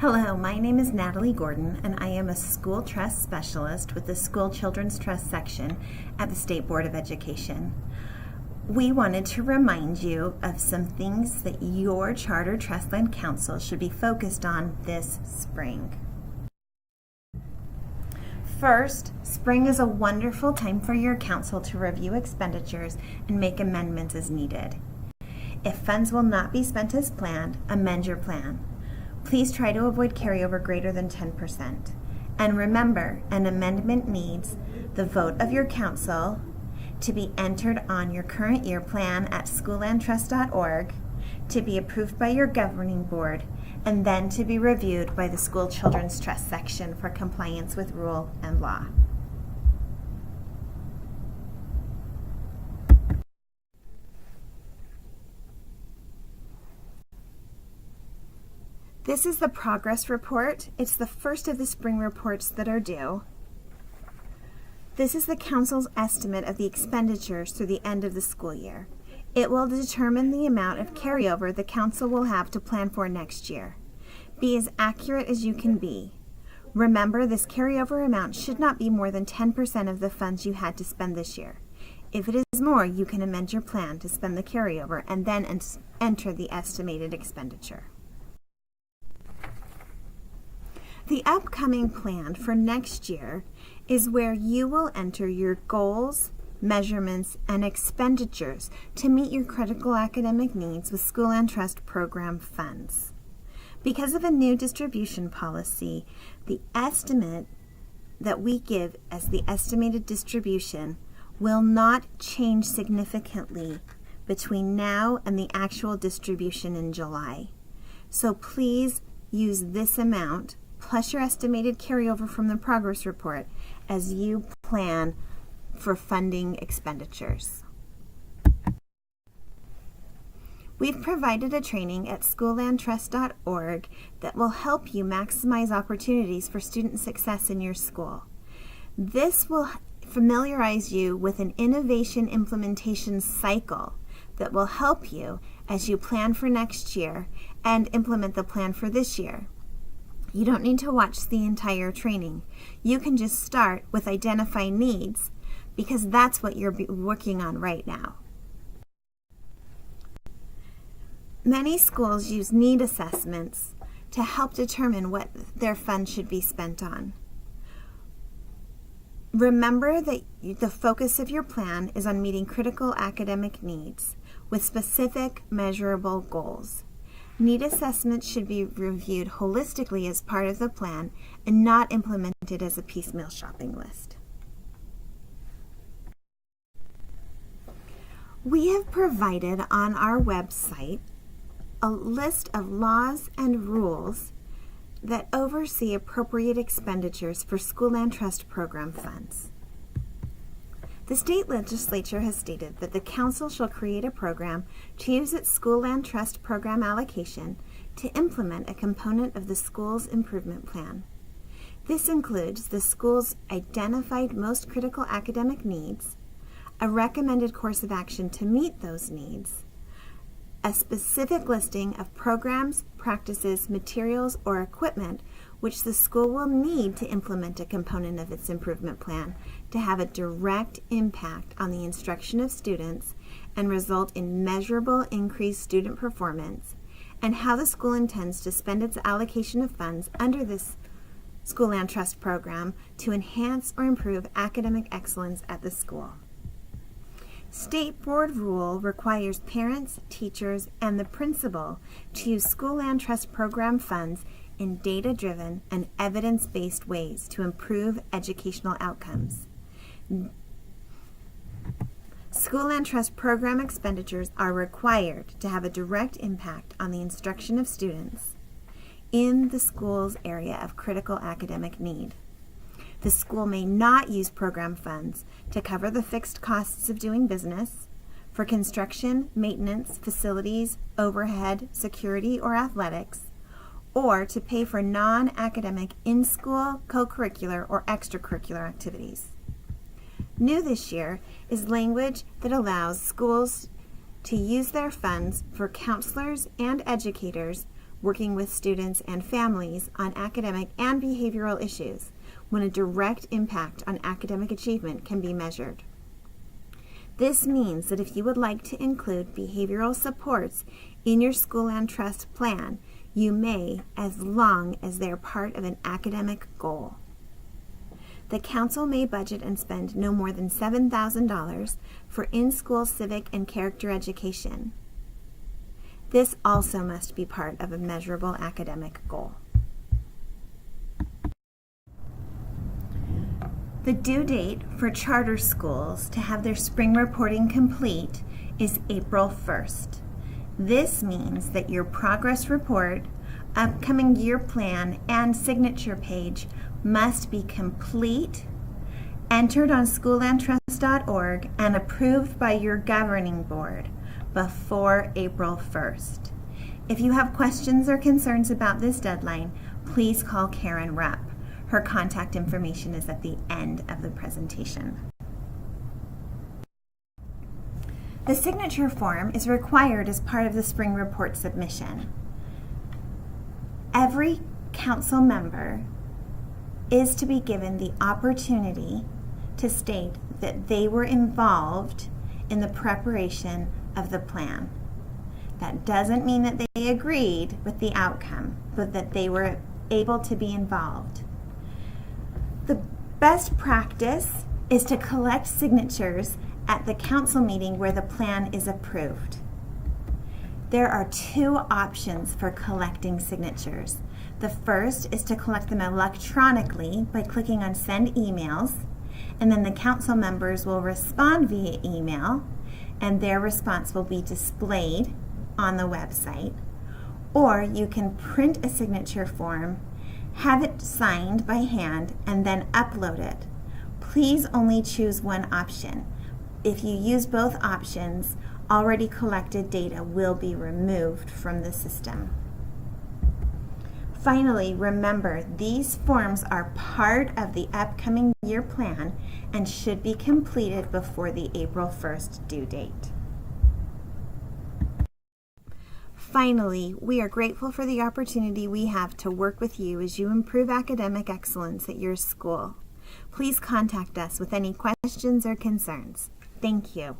Hello, my name is Natalie Gordon, and I am a school trust specialist with the School Children's Trust section at the State Board of Education. We wanted to remind you of some things that your Charter Trust Land Council should be focused on this spring. First, spring is a wonderful time for your council to review expenditures and make amendments as needed. If funds will not be spent as planned, amend your plan. Please try to avoid carryover greater than 10%. And remember, an amendment needs the vote of your council to be entered on your current year plan at schoollandtrust.org, to be approved by your governing board, and then to be reviewed by the School Children's Trust section for compliance with rule and law. This is the progress report. It's the first of the spring reports that are due. This is the council's estimate of the expenditures through the end of the school year. It will determine the amount of carryover the council will have to plan for next year. Be as accurate as you can be. Remember, this carryover amount should not be more than 10% of the funds you had to spend this year. If it is more, you can amend your plan to spend the carryover and then enter the estimated expenditure. The upcoming plan for next year is where you will enter your goals, measurements, and expenditures to meet your critical academic needs with School Land Trust program funds. Because of a new distribution policy, the estimate that we give as the estimated distribution will not change significantly between now and the actual distribution in July. So please use this amount plus your estimated carryover from the progress report as you plan for funding expenditures. We've provided a training at schoollandtrust.org that will help you maximize opportunities for student success in your school. This will familiarize you with an innovation implementation cycle that will help you as you plan for next year and implement the plan for this year. You don't need to watch the entire training. You can just start with identifying needs because that's what you're working on right now. Many schools use need assessments to help determine what their funds should be spent on. Remember that the focus of your plan is on meeting critical academic needs with specific, measurable goals. Need assessments should be reviewed holistically as part of the plan and not implemented as a piecemeal shopping list. We have provided on our website a list of laws and rules that oversee appropriate expenditures for School Land Trust program funds. The state legislature has stated that the council shall create a program to use its School Land Trust program allocation to implement a component of the school's improvement plan. This includes the school's identified most critical academic needs, a recommended course of action to meet those needs, a specific listing of programs, practices, materials, or equipment which the school will need to implement a component of its improvement plan to have a direct impact on the instruction of students and result in measurable increased student performance, and how the school intends to spend its allocation of funds under this School Land Trust program to enhance or improve academic excellence at the school. State board rule requires parents, teachers, and the principal to use School Land Trust program funds in data-driven and evidence-based ways to improve educational outcomes. School Land Trust program expenditures are required to have a direct impact on the instruction of students in the school's area of critical academic need. The school may not use program funds to cover the fixed costs of doing business, for construction, maintenance, facilities, overhead, security, or athletics, or to pay for non-academic in-school, co-curricular, or extracurricular activities. New this year is language that allows schools to use their funds for counselors and educators working with students and families on academic and behavioral issues when a direct impact on academic achievement can be measured. This means that if you would like to include behavioral supports in your School Land Trust plan, you may, as long as they are part of an academic goal. The Council may budget and spend no more than $7,000 for in-school civic and character education. This also must be part of a measurable academic goal. The due date for charter schools to have their spring reporting complete is April 1st. This means that your progress report, upcoming year plan, and signature page must be complete, entered on schoollandtrust.org, and approved by your governing board before April 1st. If you have questions or concerns about this deadline, please call Karen Rupp. Her contact information is at the end of the presentation. The signature form is required as part of the spring report submission. Every council member is to be given the opportunity to state that they were involved in the preparation of the plan. That doesn't mean that they agreed with the outcome, but that they were able to be involved. The best practice is to collect signatures at the council meeting where the plan is approved. There are two options for collecting signatures. The first is to collect them electronically by clicking on Send Emails, and then the council members will respond via email, and their response will be displayed on the website. Or you can print a signature form, have it signed by hand, and then upload it. Please only choose one option. If you use both options, already collected data will be removed from the system. Finally, remember, these forms are part of the upcoming year plan and should be completed before the April 1st due date. Finally, we are grateful for the opportunity we have to work with you as you improve academic excellence at your school. Please contact us with any questions or concerns. Thank you.